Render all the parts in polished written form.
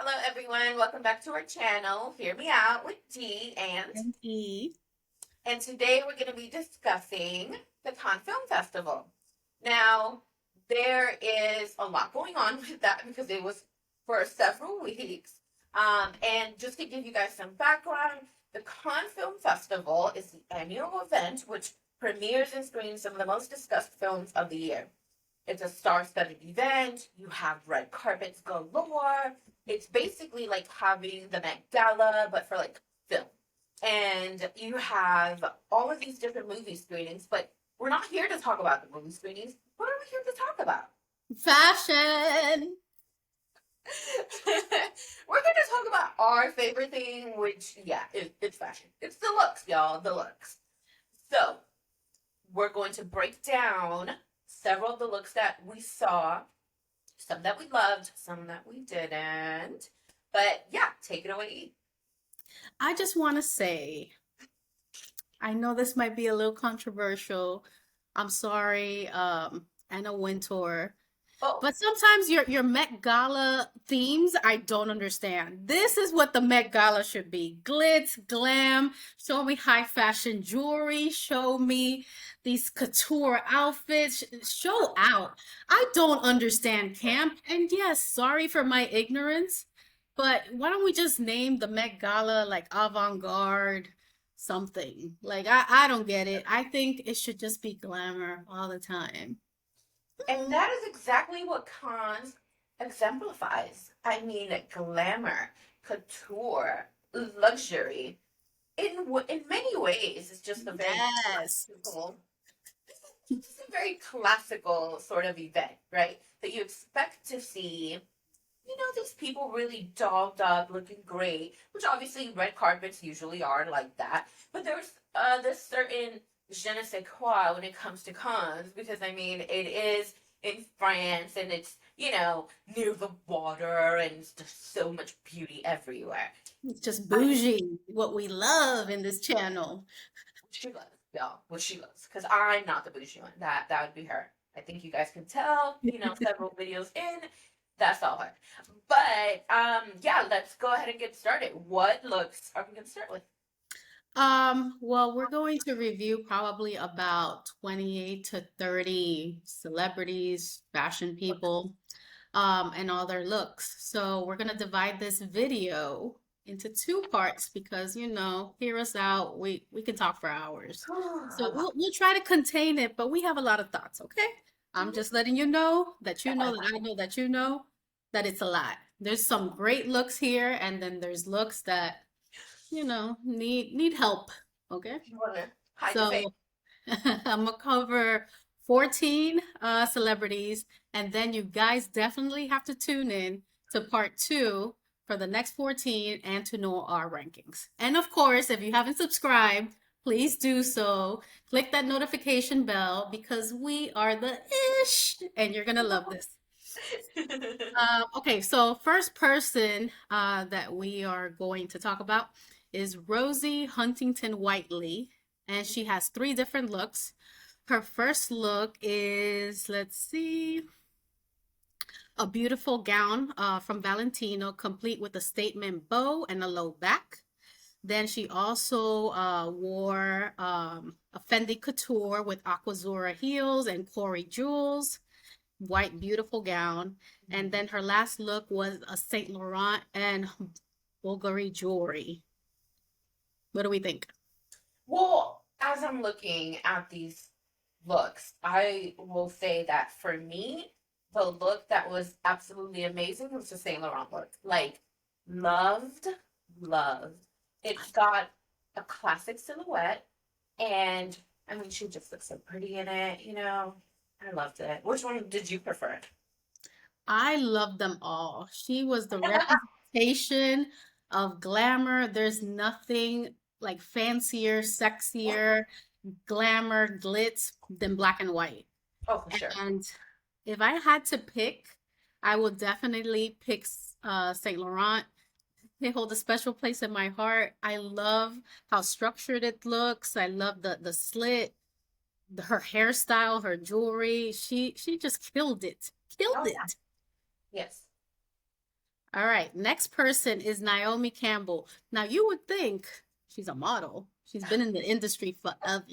Hello, everyone. Welcome back to our channel. Hear me out with D And E. and today we're going to be discussing the Cannes Film Festival. Now, there is a lot going on with that because it was for several weeks. And just to give you guys some background, the Cannes Film Festival is the annual event which premieres and screens some of the most discussed films of the year. It's a star-studded event. You have red carpets galore. It's basically like having the Met Gala, but for like film. And you have all of these different movie screenings, but we're not here to talk about the movie screenings. What are we here to talk about? Fashion. We're going to talk about our favorite thing, which, yeah, it's fashion. It's the looks, y'all, the looks. So, we're going to break down several of the looks that we saw, some that we loved, some that we didn't. But yeah, take it away. I just want to say, I know this might be a little controversial. I'm sorry, Anna Wintour. Oh, But sometimes your Met Gala themes, I don't understand. This is what the Met Gala should be. Glitz, glam, show me high fashion jewelry, show me these couture outfits, show out. I don't understand camp. And yes, sorry for my ignorance, but why don't we just name the Met Gala like avant-garde something? Like I don't get it. I think it should just be glamour all the time. and that is exactly what Cannes exemplifies. I mean, glamour, couture, luxury. In many ways, it's just a very Yes. classical. This is a very classical sort of event, right? That you expect to see these people really dolled up, looking great, which obviously red carpets usually are like that. But there's this certain je ne sais quoi when it comes to cons, because I mean, it is in France and it's, near the water and it's just so much beauty everywhere. It's just I mean, bougie, what we love in this channel. what she loves, y'all, what she loves. Because I'm not the bougie one. That would be her. I think you guys can tell, several videos in, that's all her. But yeah, let's go ahead and get started. What looks are we gonna start with? Well, we're going to review probably about 28 to 30 celebrities, fashion people, and all their looks. So we're gonna divide this video into two parts because, hear us out. We can talk for hours. So A lot. we'll try to contain it, but we have a lot of thoughts, okay? I'm Mhm. just letting you know that you know that I know that you know that it's a lot. There's some great looks here, and then there's looks that, need help, okay? You wanna hide your face? So I'm gonna cover 14 celebrities, and then you guys definitely have to tune in to part two for the next 14 and to know our rankings. And of course, if you haven't subscribed, please do so. Click that notification bell because we are the ish, and you're gonna love this. Okay, so first person that we are going to talk about is Rosie Huntington Whiteley, and she has three different looks. Her first look is, let's see, a beautiful gown from Valentino, complete with a statement bow and a low back. Then she also wore a Fendi couture with Aquazzura heels and Corey jewels, white beautiful gown. And then her last look was a Saint Laurent and Bulgari jewelry. What do we think? Well, as I'm looking at these looks, I will say that for me, the look that was absolutely amazing was the Saint Laurent look. Like, loved, loved. It's got a classic silhouette, and I mean, she just looks so pretty in it. I loved it. Which one did you prefer? I love them all. She was the representation of glamour. There's nothing like fancier, sexier, glamour, glitz than black and white. Oh, for sure. And if I had to pick, I would definitely pick Saint Laurent. They hold a special place in my heart. I love how structured it looks. I love the slit, her hairstyle, her jewelry. She just killed it. Killed Oh, yeah. it. Yes. All right, next person is Naomi Campbell. Now, you would think she's a model. She's been in the industry forever.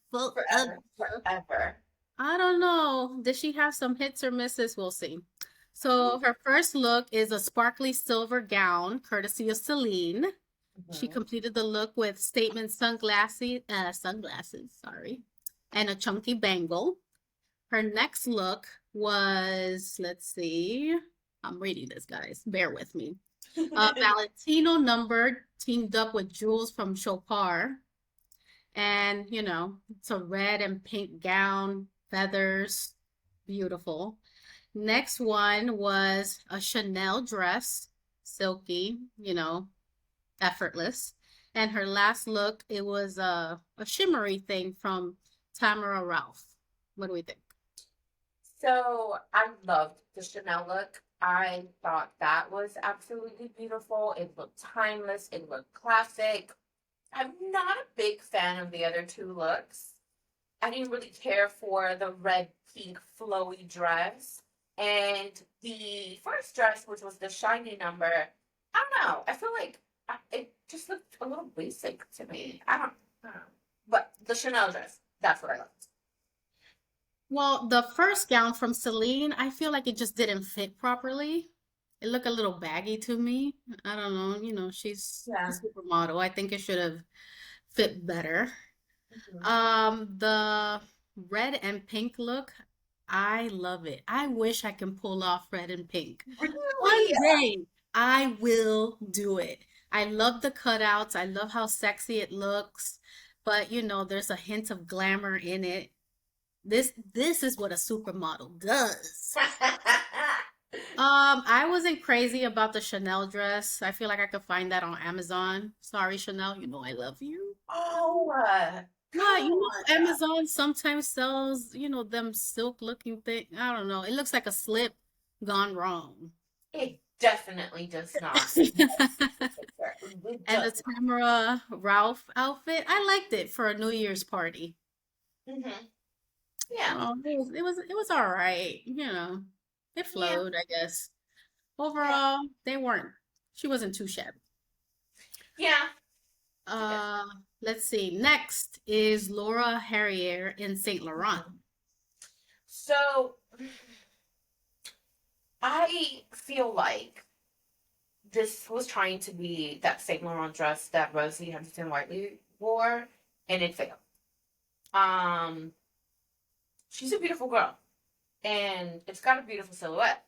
Forever. Forever, forever. I don't know. Did she have some hits or misses? We'll see. So her first look is a sparkly silver gown, courtesy of Celine. She Mhm. completed the look with statement sunglasses, sorry, and a chunky bangle. Her next look was, let's see, I'm reading this, guys. Bear with me. Valentino numbered, teamed up with jewels from Chopard. And, it's a red and pink gown, feathers, beautiful. Next one was a Chanel dress, silky, effortless. And her last look, it was a shimmery thing from Tamara Ralph. What do we think? So I loved the Chanel look. I thought that was absolutely beautiful. It looked timeless. It looked classic. I'm not a big fan of the other two looks. I didn't really care for the red pink flowy dress. And the first dress, which was the shiny number, I don't know. I feel like it just looked a little basic to me. I don't know. But the Chanel dress, that's what I liked. Well, the first gown from Celine, I feel like it just didn't fit properly. It looked a little baggy to me. I don't know, she's a Yeah. supermodel. I think it should have fit better. Mhm. The red and pink look, I love it. I wish I can pull off red and pink. Really? One day I will do it. I love the cutouts. I love how sexy it looks, but there's a hint of glamour in it. This is what a supermodel does. I wasn't crazy about the Chanel dress. I feel like I could find that on Amazon. Sorry, Chanel, you know I love you. Oh, Yeah, come on. Amazon sometimes sells, them silk looking thing. I don't know. It looks like a slip gone wrong. It definitely does not. It And the does Tamara Ralph outfit, I liked it for a New Year's party. not. Yeah. It was all right, It Yeah. flowed, I guess. Yeah. Overall, she wasn't too shabby. Yeah. She did. Uh, let's see. Next is Laura Harrier in Saint Laurent. Mhm. So I feel like this was trying to be that Saint Laurent dress that Rosie Huntington Whiteley wore, and it failed. Um, she's a beautiful girl, and it's got a beautiful silhouette,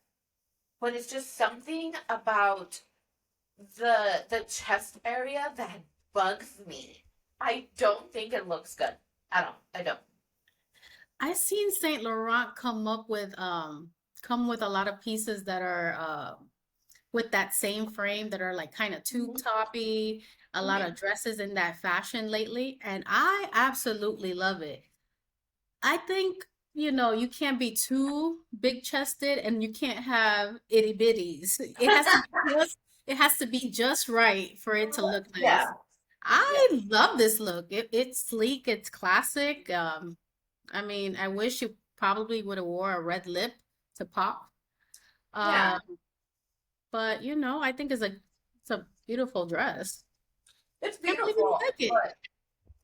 but it's just something about the chest area that bugs me. I don't think it looks good. I don't. I don't. I seen Saint Laurent come with a lot of pieces that are with that same frame that are like kind of tube Mhm. toppy, a lot Mhm. of dresses in that fashion lately, and I absolutely love it. I think, you can't be too big chested and you can't have itty bitties. It has to be just right for it to look nice. Yeah. Yeah. I love this look. It's sleek, it's classic. I mean, I wish you probably would have wore a red lip to pop. Yeah. Um, but I think it's a beautiful dress. It's Can't believe you beautiful, like it. but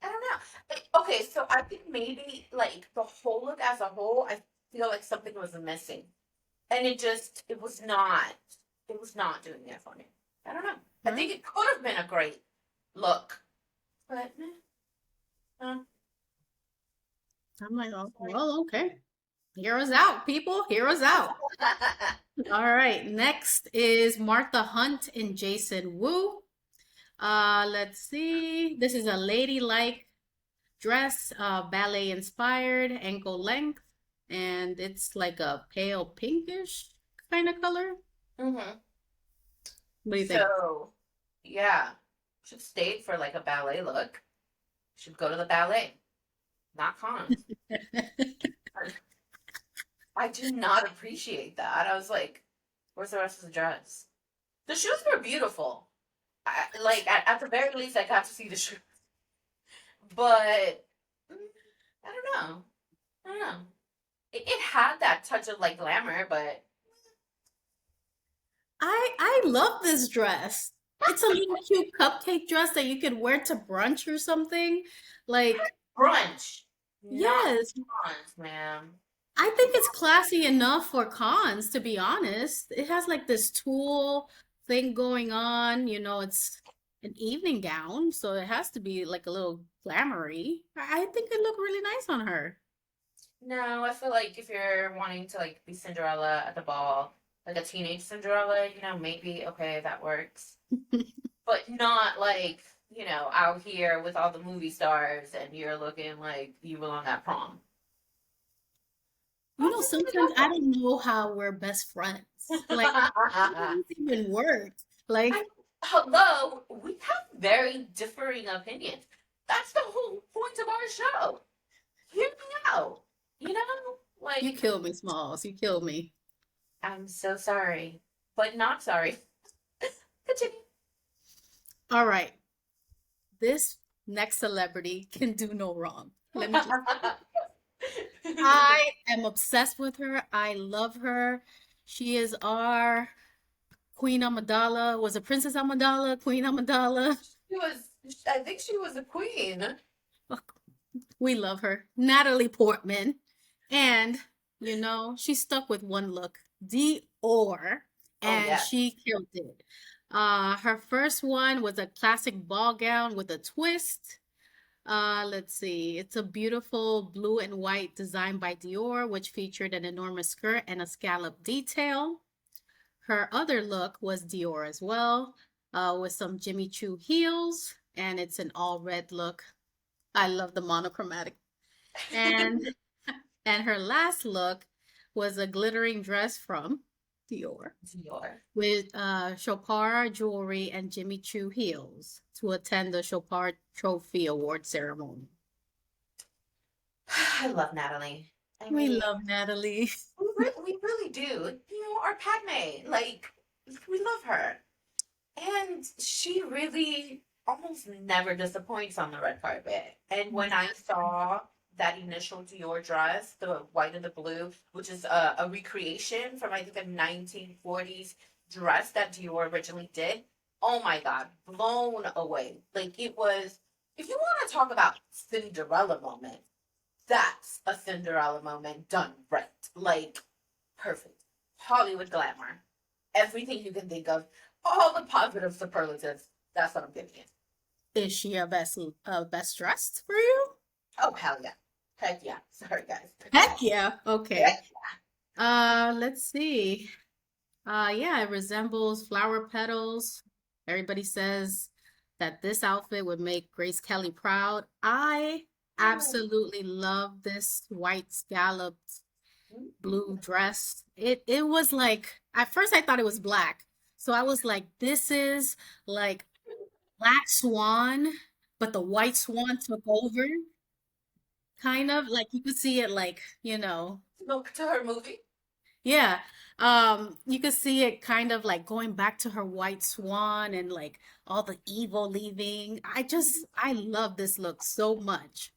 I don't know. Like, okay, so I think maybe like the whole look as a whole, I feel like something was missing, and it was not doing it for me. I don't know. I Right? think it could have been a great look, but I'm like, oh, sorry. well, okay. Hear us out, people. Hear us out. All right. Next is Martha Hunt and Jason Wu. Let's see. This is a ladylike dress, ballet inspired, ankle length, and it's like a pale pinkish kind of color. hmm What do you think? So, yeah, should stay for like a ballet look. Should go to the ballet, not cons. I did not appreciate that. I was like, where's the rest of the dress? The shoes were beautiful. Like at the very least, I got to see the shoes. But I don't know. I don't know. It had that touch of like glamour, but I love this dress. It's a little cute cupcake dress that you could wear to brunch or something. Like, Brunch, not yes, cons, ma'am. I think it's classy enough for cons, to be honest. It has like this tulle thing going on. It's an evening gown, so it has to be like a little glamoury. I think it looked really nice on her. No, I feel like if you're wanting to like be Cinderella at the ball, like a teenage Cinderella, maybe okay, that works. But not like, out here with all the movie stars and you're looking like you belong at prom. Sometimes I don't know how we're best friends. Like, how does this even work? Like, Hello, we have very differing opinions. That's the whole point of our show. Hear me out. You know, you like, kill me, Smalls. You kill me. I'm so sorry, but not sorry. Continue. All right. This next celebrity can do no wrong. Let me just. I am obsessed with her. I love her. She is our Queen Amidala. Was it Princess Amidala? Queen Amidala? She was, I think she was a queen. We love her. Natalie Portman. And, she stuck with one look, Dior, Oh, and yeah. she killed it. Her first one was a classic ball gown with a twist. Let's see. It's a beautiful blue and white design by Dior, which featured an enormous skirt and a scallop detail. Her other look was Dior as well, with some Jimmy Choo heels, and it's an all red look. I love the monochromatic. And and her last look was a glittering dress from Dior Dior. with Chopard jewelry and Jimmy Choo heels to attend the Chopard Trophy Award ceremony. I love Natalie. I We mean, love Natalie. we really do. Our Padme, like, we love her. And she really almost never disappoints on the red carpet. And when I saw that initial Dior dress, the white and the blue, which is a recreation from I think a 1940s dress that Dior originally did, oh my God, blown away. Like it was, if you want to talk about Cinderella moment, that's a Cinderella moment done right. Like perfect. Hollywood glamour. Everything you can think of. All the positive superlatives. That's what I'm giving you. Is she a best dressed for you? Oh hell yeah. Heck yeah. Sorry guys. Heck yeah. Okay. Heck Let's see. Yeah, it resembles flower petals. Everybody says that this outfit would make Grace Kelly proud. I yeah. absolutely love this white scalloped blue dress. It was like at first I thought it was black. So I was like, this is like Black Swan, but the white swan took over, kind of like you could see it like, Look to her movie. yeah. You could see it kind of like going back to her white swan and like all the evil leaving. I love this look so much.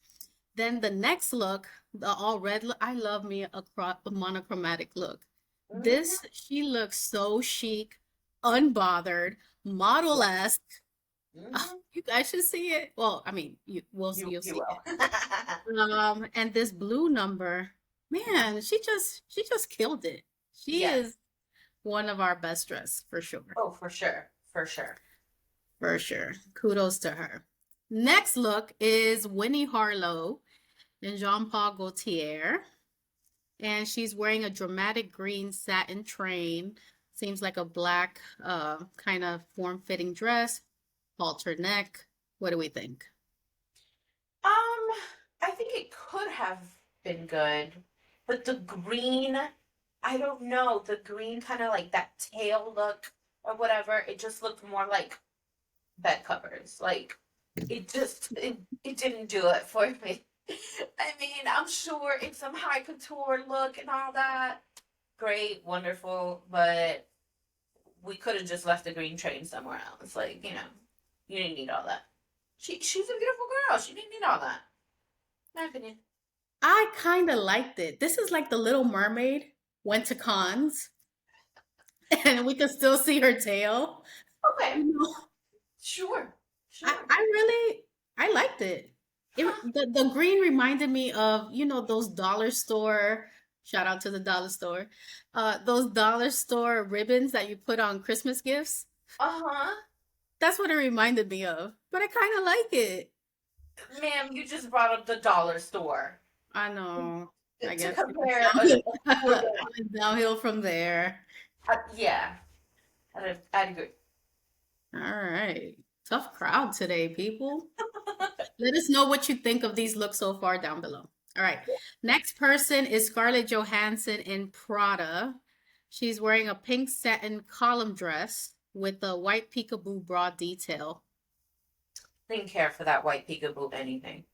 Then the next look, the all red look, I love me a monochromatic look. Mm-hmm. She looks so chic, unbothered, model-esque. Mm-hmm. You guys should see it. Well, I mean, you'll You see it. will. And this blue number, man, she just killed it. She Yes. is one of our best dressed for sure. Oh, for sure. For sure. For sure. Kudos to her. Next look is Winnie Harlow and Jean-Paul Gaultier. And she's wearing a dramatic green satin train. Seems like a black kind of form-fitting dress, halter neck. What do we think? I think it could have been good, but the green, I don't know, the green kind of like that tail look or whatever, it just looked more like bed covers. Like it didn't do it for me. I mean, I'm sure it's some high couture look and all that. Great, wonderful, but we could have just left the green train somewhere else. Like, you didn't need all that. She's a beautiful girl. She didn't need all that. My opinion. I kind of liked it. This is like the Little Mermaid went to cons. and we could still see her tail. Okay, You know, sure, I really I liked it. The green reminded me of, those dollar store, shout out to the dollar store, those dollar store ribbons that you put on Christmas gifts. Uh-huh. That's what it reminded me of. But I kind of like it. Ma'am, you just brought up the dollar store. I know. I To guess it went compare downhill, a store it went downhill from there. yeah, I'd agree. All right. Tough crowd today, people. Let us know what you think of these looks so far down below. All right. Next person is Scarlett Johansson in Prada. She's wearing a pink satin column dress with a white peekaboo bra detail. Didn't care for that white peekaboo anything.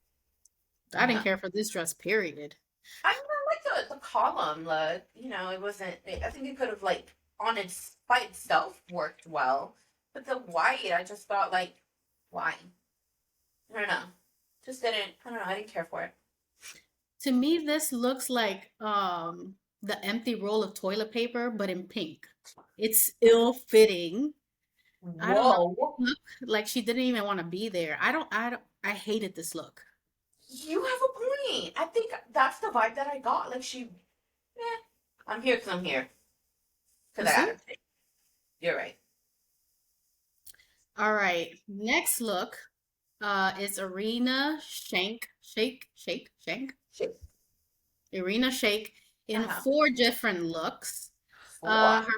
I didn't No. care for this dress, period. I mean, I like the column look. It wasn't. I think it could have like on its by itself worked well, but the white, I just thought like, why? I don't know. Just didn't. I don't know. I didn't care for it. To me, this looks like the empty roll of toilet paper, but in pink. It's ill-fitting. I don't know. Whoa, Look like she didn't even want to be there. I hated this look. you have a point. I think that's the vibe that I got. Like she, I'm here because I'm here You because I got see? to. You're right. All right. Next look is Arena Shank. Shit. Irina Shayk in Uh-huh. four different looks. Four. Her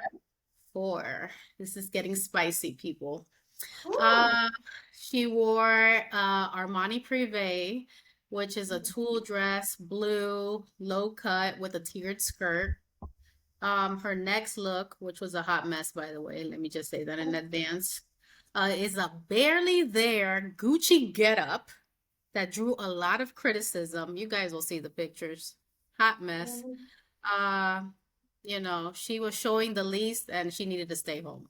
four. This is getting spicy, people. Ooh. Uh, she wore Armani Privé, which is a tulle dress, blue, low cut with a tiered skirt. Her next look, which was a hot mess, by the way, let me just say that in advance, is a barely there Gucci getup that drew a lot of criticism. You guys will see the pictures. Hot mess. Uh, she was showing the least and she needed to stay home.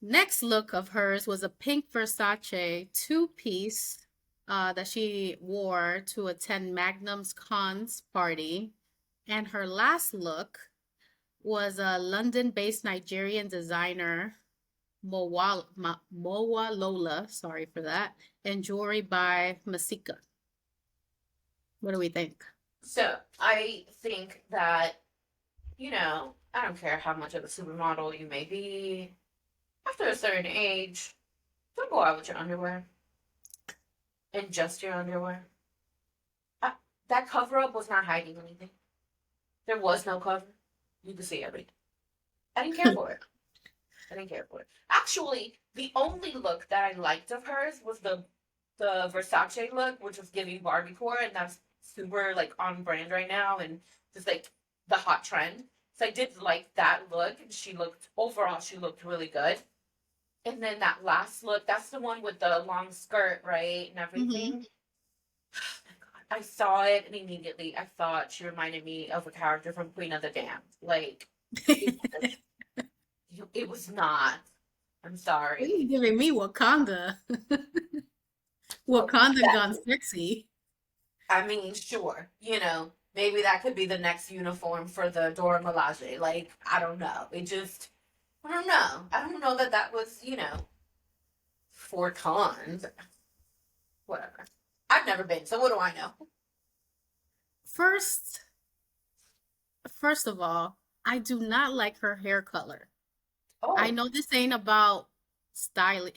Next look of hers was a pink Versace two-piece that she wore to attend Magnum's Cons party. And her last look was a London-based Nigerian designer, Mowa Lola, sorry for that, and jewelry by Masika. What do we think? So I think that, I don't care how much of a supermodel you may be. After a certain age, don't go out with your underwear and just your underwear. I, that cover up was not hiding anything. There was no cover. You could see everything. I didn't care for it. I didn't care for it. Actually, the only look that I liked of hers was the Versace look, which was giving Barbiecore, and that's super like on brand right now, and just like the hot trend. So I did like that look, and she looked really good. And then that last look, that's the one with the long skirt, right, and Hmm. everything. I saw it, and immediately I thought she reminded me of a character from Queen of the Damned. Like it, it was not. I'm sorry. You giving me Wakanda. Well, Wakanda that gone sexy. I mean, sure, maybe that could be the next uniform for the Dora Milaje. Like, I don't know. I don't know. I don't know that that was, for cons. Whatever. I've never been, so what do I know? First, first of all, I do not like her hair color. I Oh, know this ain't about styling,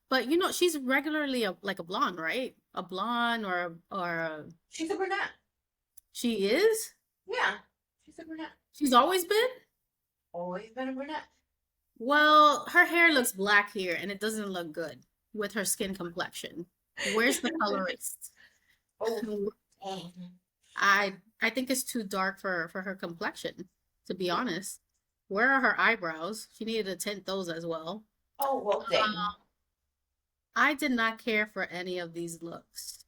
but she's regularly like a blonde, right? A blonde she's a brunette. she is? Yeah, she's a brunette. She's always been? Always been a brunette. Well, her hair looks black here and it doesn't look good with her skin complexion. Where's the colorist? Oh, dang. I think it's too dark for her complexion, to be honest. Where are her eyebrows? She needed to tint those as well. Oh, well, dang. I did not care for any of these looks.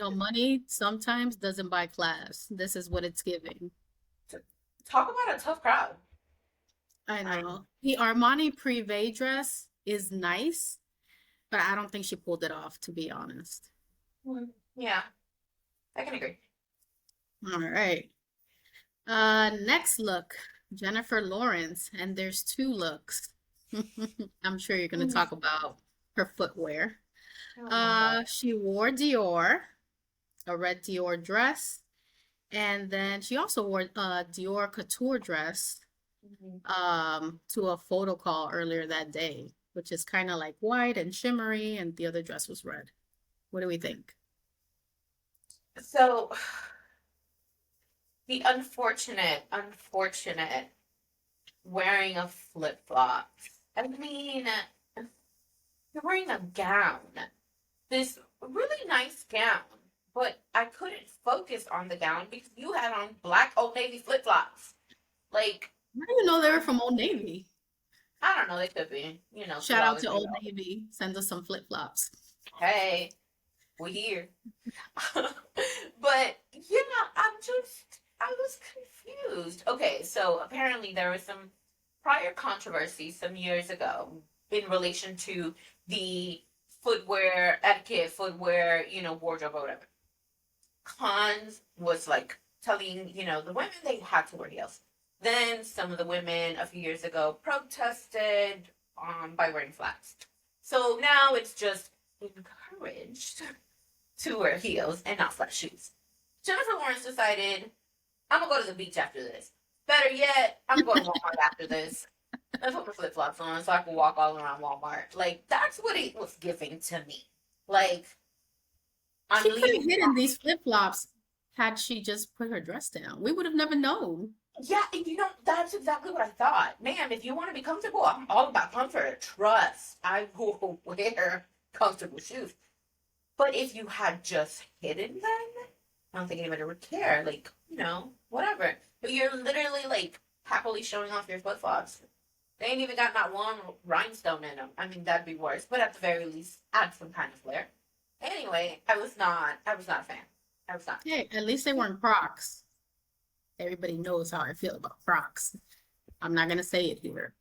Money sometimes doesn't buy class. This is what it's giving. Talk about a tough crowd. I I know. The Armani Privé dress is nice, but I don't think she pulled it off, to be honest. yeah, I can agree. All right. Next look. Jennifer Lawrence, and there's two looks. I'm sure you're going to Mhm. talk about her footwear. Oh my God. She wore Dior, a red Dior dress, and then she also wore a Dior couture dress Mhm. to a photo call earlier that day, which is kind of like white and shimmery, and the other dress was red. What do we think? So the unfortunate wearing of flip-flops. I mean, you're wearing a gown, this really nice gown, but I couldn't focus on the gown because you had on black Old Navy flip-flops. Like, How do you know they were from Old Navy? I don't know, they could be, could Shout out always to be Old wrong. Navy. Send us some flip-flops. Hey, we're here. But yeah, I was confused. Okay, so apparently there was some prior controversy some years ago in relation to the footwear etiquette, footwear, wardrobe or whatever. Cons was like telling, the women they had to wear heels. Then some of the women a few years ago protested by wearing flats. So now it's just encouraged to wear heels and not flat shoes. Jennifer Lawrence decided, I'm gonna go to the beach after this. Better yet, I'm going to Walmart after this. Let's put my flip flops on so I can walk all around Walmart. Like, that's what it was giving to me. Like, I'm She could have leaving. hidden these flip-flops had she just put her dress down. We would have never known. Yeah, and that's exactly what I thought. Ma'am, if you want to be comfortable, I'm all about comfort. Trust. I will wear comfortable shoes. But if you had just hidden them, I don't think anybody would care. Like, whatever. But you're literally like happily showing off your flip flops. They ain't even got not one rhinestone in them. I mean, that'd be worse. But at the very least, add some kind of flair. Anyway, I was not a fan. I was not. Hey, at least they weren't Crocs. Everybody knows how I feel about Crocs. I'm not gonna say it here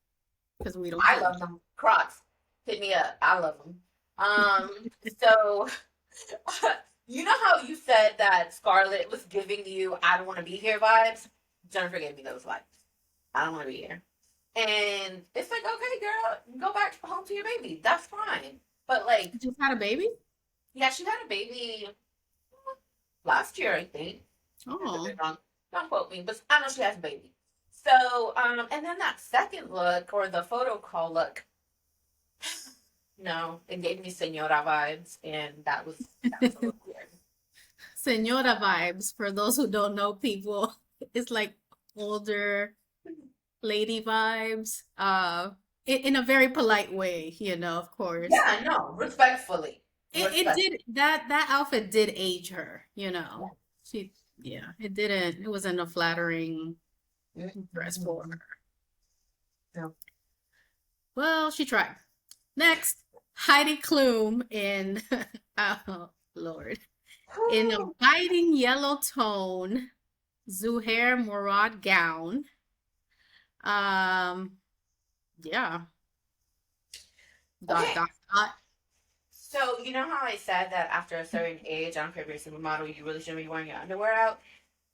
because we don't I play. love them. Crocs. Hit me up. I love them. So you know how you said that Scarlett was giving you "I don't want to be here" vibes? Jennifer gave me those vibes. I don't want to be here, and it's like, okay, girl, go back home to your baby. That's fine. But like, She just had a baby? yeah, she had a baby last year, I think. I could be Oh, wrong. Don't quote me, but I know she has a baby. So, and then that second look or the photo call look, no, it gave me senora vibes, and that was a little weird. Senora vibes. For those who don't know, people, it's like older lady vibes. In a very polite way, of course. Yeah, no, respectfully, It respect. did that outfit did age her. She yeah, it wasn't a flattering dress for her. No. Well, she tried. Next, Heidi Klum in oh Lord. In a biting yellow tone, Zuhair Murad gown. Um, yeah. Dot Okay, dot dot. so you know how I said that after a certain age, I don't care if you're a supermodel, you really shouldn't be wearing your underwear out.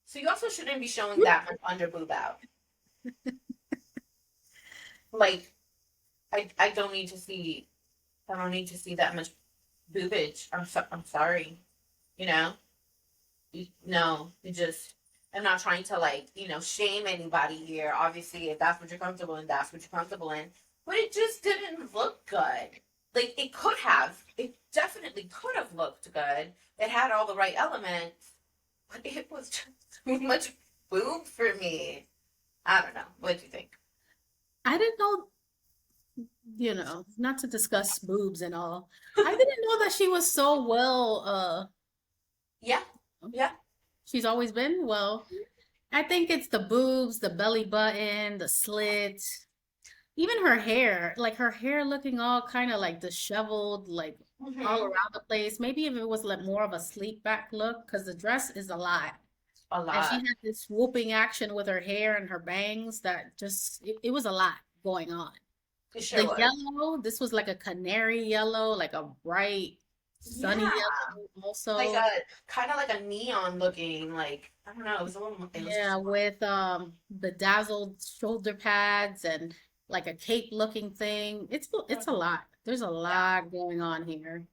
So you also shouldn't be showing that much under boob out. Like, I don't need to see, I don't need to see that much boobage. I'm sorry, you know. No, it just. I'm not trying to like shame anybody here. Obviously, if that's what you're comfortable in, that's what you're comfortable in. But it just didn't look good. Like it could have. It definitely could have looked good. It had all the right elements, but it was just too much boob for me. I don't know. What do you think? I didn't know, not to discuss boobs and all. I didn't know that she was so well, Yeah, yeah. she's always been well. I think it's the boobs, the belly button, the slit, even her hair, like her hair looking all kind of like disheveled, like all Hmm. around the place. Maybe if it was like more of a sleek back look, because the dress is a lot. A And she lot. had this swooping action with her hair and her bangs that it was a lot going on. It sure The was. yellow, this was like a canary yellow, like a bright. sunny Yeah. yellow Like also. a kind of like a neon looking, like I don't know, it was a little it was Yeah, with bedazzled shoulder pads and like a cape looking thing. It's a lot. There's a yeah. lot going on here.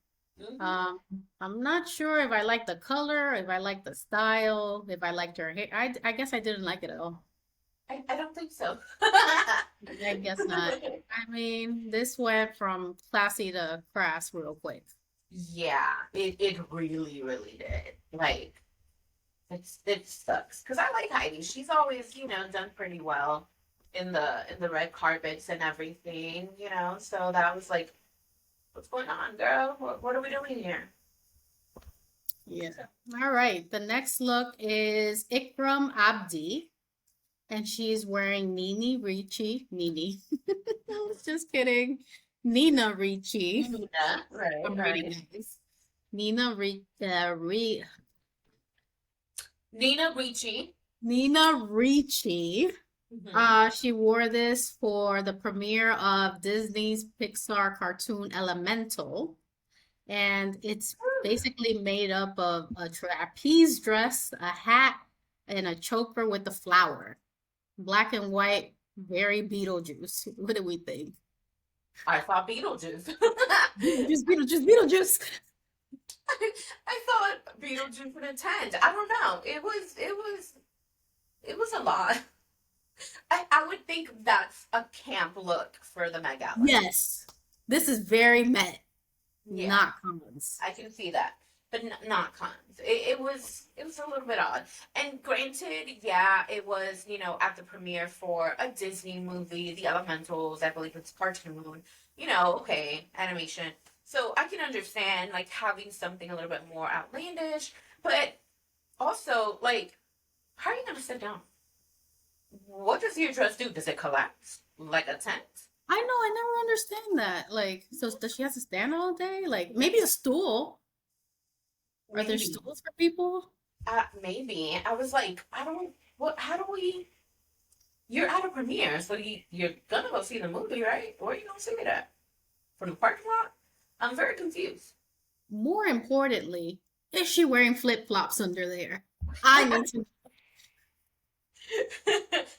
Hmm. Um, I'm not sure if I like the color, if I like the style, if I liked her hair. I guess I didn't like it at all. I don't think so. I guess not. I mean, this went from classy to crass real quick. Yeah, it really, really did. Like it sucks because I like Heidi. She's always, done pretty well in the red carpets and everything, So that was like, what's going on, girl? What are we doing here? Yeah. So, All right. The next look is Ikram Abdi, and she's wearing Nini Ricci. Nini. Just kidding. Nina Ricci. Nina, right, I'm reading right. this. Nina Nina Ricci. Nina Ricci. Hmm. She wore this for the premiere of Disney's Pixar cartoon Elemental, and it's basically made up of a trapeze dress, a hat, and a choker with a flower. Black and white, very Beetlejuice. What do we think? I saw Beetlejuice. Beetlejuice, Beetlejuice, Beetlejuice. I thought Beetlejuice would attend. I don't know. It was a lot. I would think that's a camp look for the Met Gala. Yes, this is very Met, Yeah, not Commons. I can see that, but not cons. It was a little bit odd. And granted, yeah, it was at the premiere for a Disney movie, The Elementals. I believe it's a cartoon. Okay, animation. So I can understand like having something a little bit more outlandish, but also like, how are you gonna sit down? What does your dress do? Does it collapse like a tent? I know, I never understand that. Like, so does she have to stand all day? Like, maybe a stool. Are there Maybe. stools for people? Maybe. I was like, I don't. What? How do we? You're at a premiere, so you're gonna go see the movie, right? Where are you gonna see it at? From the parking lot? I'm very confused. More importantly, is she wearing flip-flops under there? I need to.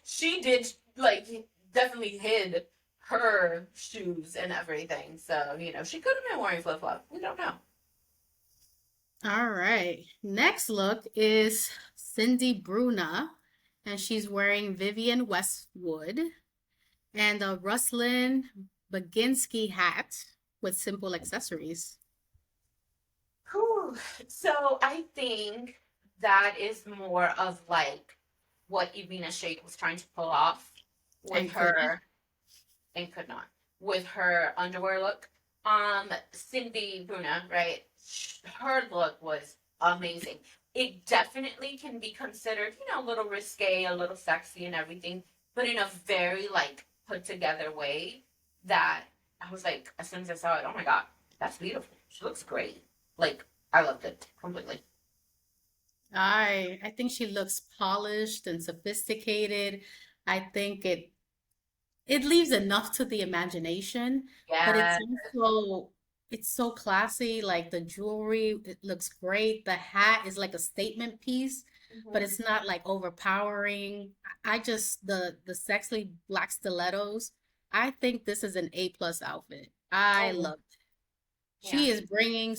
She did like definitely hid her shoes and everything, so she could have been wearing flip flops. We don't know. All right. Next look is Cindy Bruna, and she's wearing Vivian Westwood and a Rustlin Baginski hat with simple accessories. Whew. So I think that is more of like what Irina Shayk was trying to pull off with And couldn't. her and could not with her underwear look. Cindy Bruna, right? Her look was amazing. It definitely can be considered, a little risque, a little sexy and everything, but in a very like put together way that I was like, as soon as I saw it, oh my god, that's beautiful. She looks great. Like I loved it completely. I think she looks polished and sophisticated. I think it leaves enough to the imagination, but Yeah. it's so classy. Like the jewelry, it looks great. The hat is like a statement piece, but Mhm. it's not like overpowering. I just the sexy black stilettos. I think this is an A+ outfit. I Oh yeah. love it. Yeah. She is bringing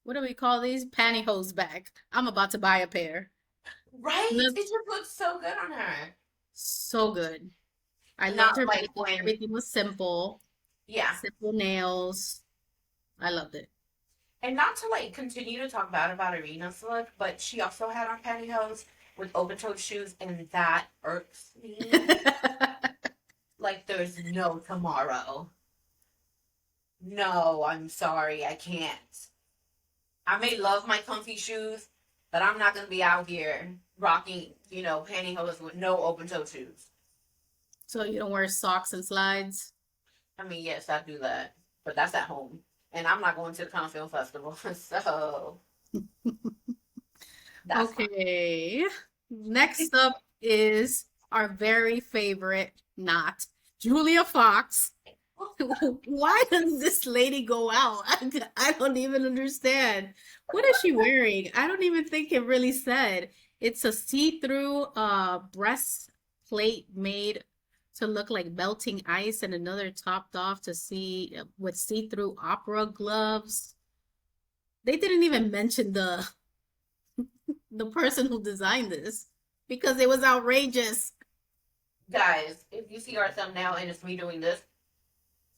what do we call these? Pantyhose back. I'm about to buy a pair. Right? Look It just looks so good on her. so good. I loved Not her like makeup. when, Everything was simple. yeah. Simple nails. I loved it. And not to like continue to talk about Irina's look, but she also had on pantyhose with open-toed shoes, and that irks me. Like there's no tomorrow. No, I'm sorry, I can't. I may love my comfy shoes, but I'm not gonna be out here rocking, pantyhose with no open-toed shoes. So you don't wear socks and slides? I mean, yes, I do that, but that's at home, and I'm not going to the Cannes Film Festival, so that's fine. Okay. Next up is our very favorite, not Julia Fox. Why does this lady go out? I don't even understand. What is she wearing? I don't even think it really said. It's a see-through breastplate made to look like melting ice and another topped off to see with see-through opera gloves. They didn't even mention the person who designed this because it was outrageous. Guys, if you see our thumbnail and it's me doing this,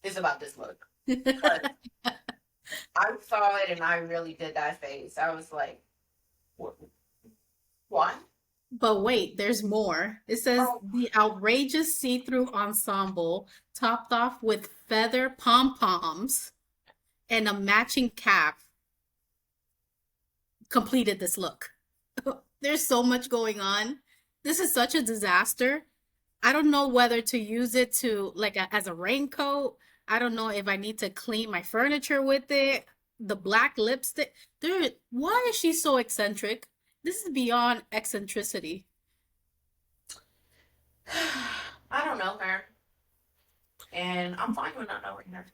it's about this look. 'Cause I saw it and I really did that face. I was like, what? But wait, there's more. It says Oh, the outrageous see-through ensemble, topped off with feather pom-poms and a matching cap, completed this look. There's so much going on. This is such a disaster. I don't know whether to use it to as a raincoat. I don't know if I need to clean my furniture with it. The black lipstick. Why is she so eccentric? This is beyond eccentricity. I don't know her. And I'm fine with not knowing her.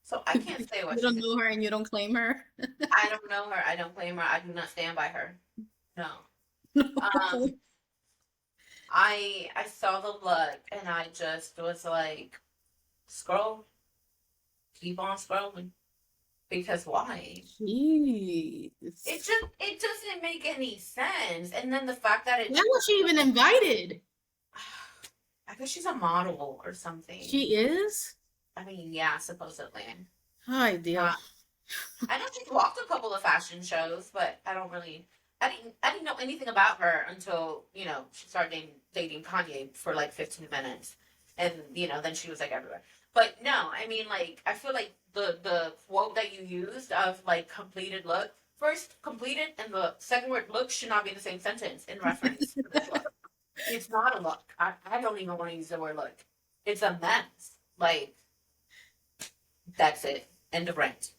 So I can't say You what don't she's. know her and you don't claim her? I don't know her. I don't blame her. I do not stand by her. No. Um, I saw the look and I just was like, scroll, keep on scrolling. Because why? Jeez. It doesn't make any sense. And then the fact that Why was she even invited? I guess she's a model or something. She is? I mean, yeah, supposedly. Ay, Dios. I know she's walked a couple of fashion shows, but I didn't know anything about her until, she started dating Kanye for like 15 minutes. And, then she was like everywhere. But no, I mean, like, I feel like the quote that you used of like completed look, first completed and the second word look should not be in the same sentence in reference to this look. It's not a look. I don't even want to use the word look. It's a mess. Like, that's it. End of rant.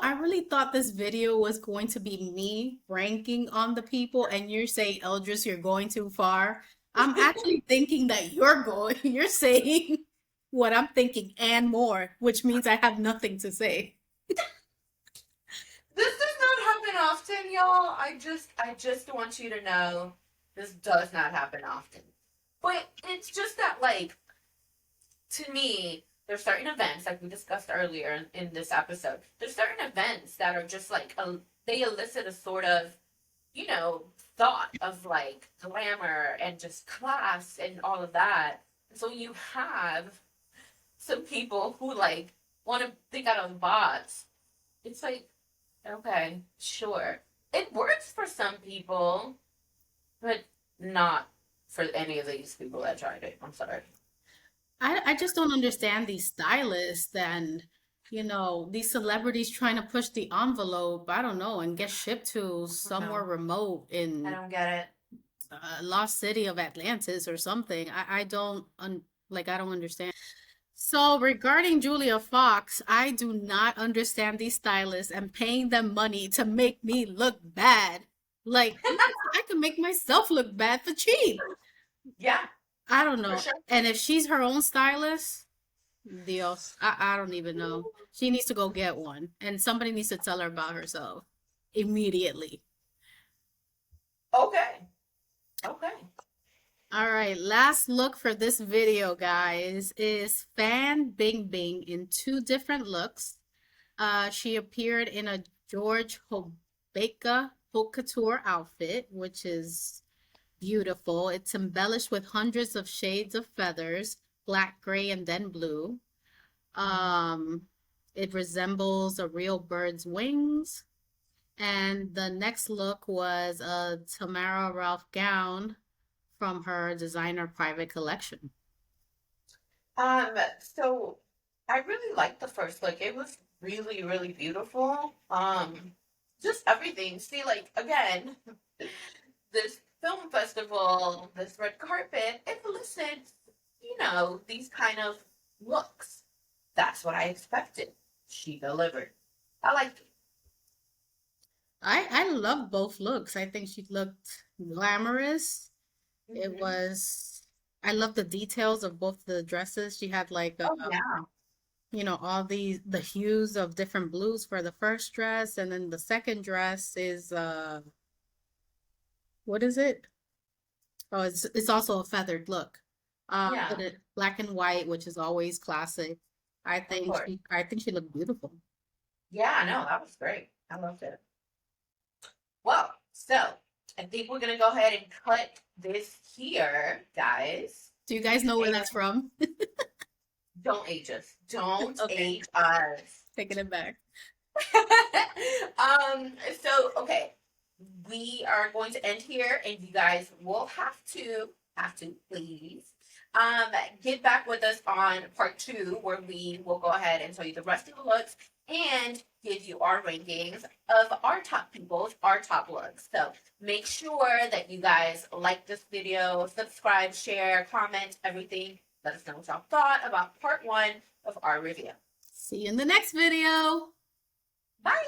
I really thought this video was going to be me ranking on the people, and you're saying, Eldris, you're going too far. I'm actually thinking that you're saying what I'm thinking and more, which means I have nothing to say. This does not happen often, y'all. I just want you to know this does not happen often. But it's just that, like, to me, there's certain events, like we discussed earlier in this episode, there's certain events that are just like, they elicit a sort of, thought of like glamour and just class and all of that. And so you have some people who like want to think out of the box. It's like, okay, sure. It works for some people, but not for any of these people that tried it. I'm sorry. I just don't understand these stylists and, these celebrities trying to push the envelope, I don't know, and get shipped to somewhere No, remote I in don't get it. lost city of Atlantis or something. I don't I don't understand. So regarding Julia Fox, I do not understand these stylists and paying them money to make me look bad. Like I can make myself look bad for cheap. Yeah, I don't for know. sure. And if she's her own stylist, Dios, I don't even know. She needs to go get one, and somebody needs to tell her about herself immediately. Okay. Okay. All right, last look for this video, guys, is Fan Bingbing in two different looks. She appeared in a George Hobeika haute couture outfit, which is beautiful. It's embellished with hundreds of shades of feathers, black, gray, and then blue. Um, it resembles a real bird's wings. And the next look was a Tamara Ralph gown from her designer private collection. So I really liked the first look. It was really, really beautiful. Just everything. See, like again, this film festival, this red carpet, it elicits, these kind of looks. That's what I expected. She delivered. I liked it. I love both looks. I think she looked glamorous. It Hmm. was I love the details of both the dresses. She had like Oh yeah. you know, all the hues of different blues for the first dress, and then the second dress is what is it? Oh, it's also a feathered look. Yeah, But it black and white, which is always classic. of course. I think she looked beautiful. Yeah, no, that was great. I loved it. Well, so I think we're gonna go ahead and cut this here, guys. Do you guys know where And that's from? don't age us. Don't Okay, age us. taking it back. So okay, we are going to end here, and you guys will have to please get back with us on part 2, where we will go ahead and tell you the rest of the looks and give you our rankings of our top people's, our top looks. So make sure that you guys like this video, subscribe, share, comment, everything. Let us know what y'all thought about part 1 of our review. See you in the next video. Bye.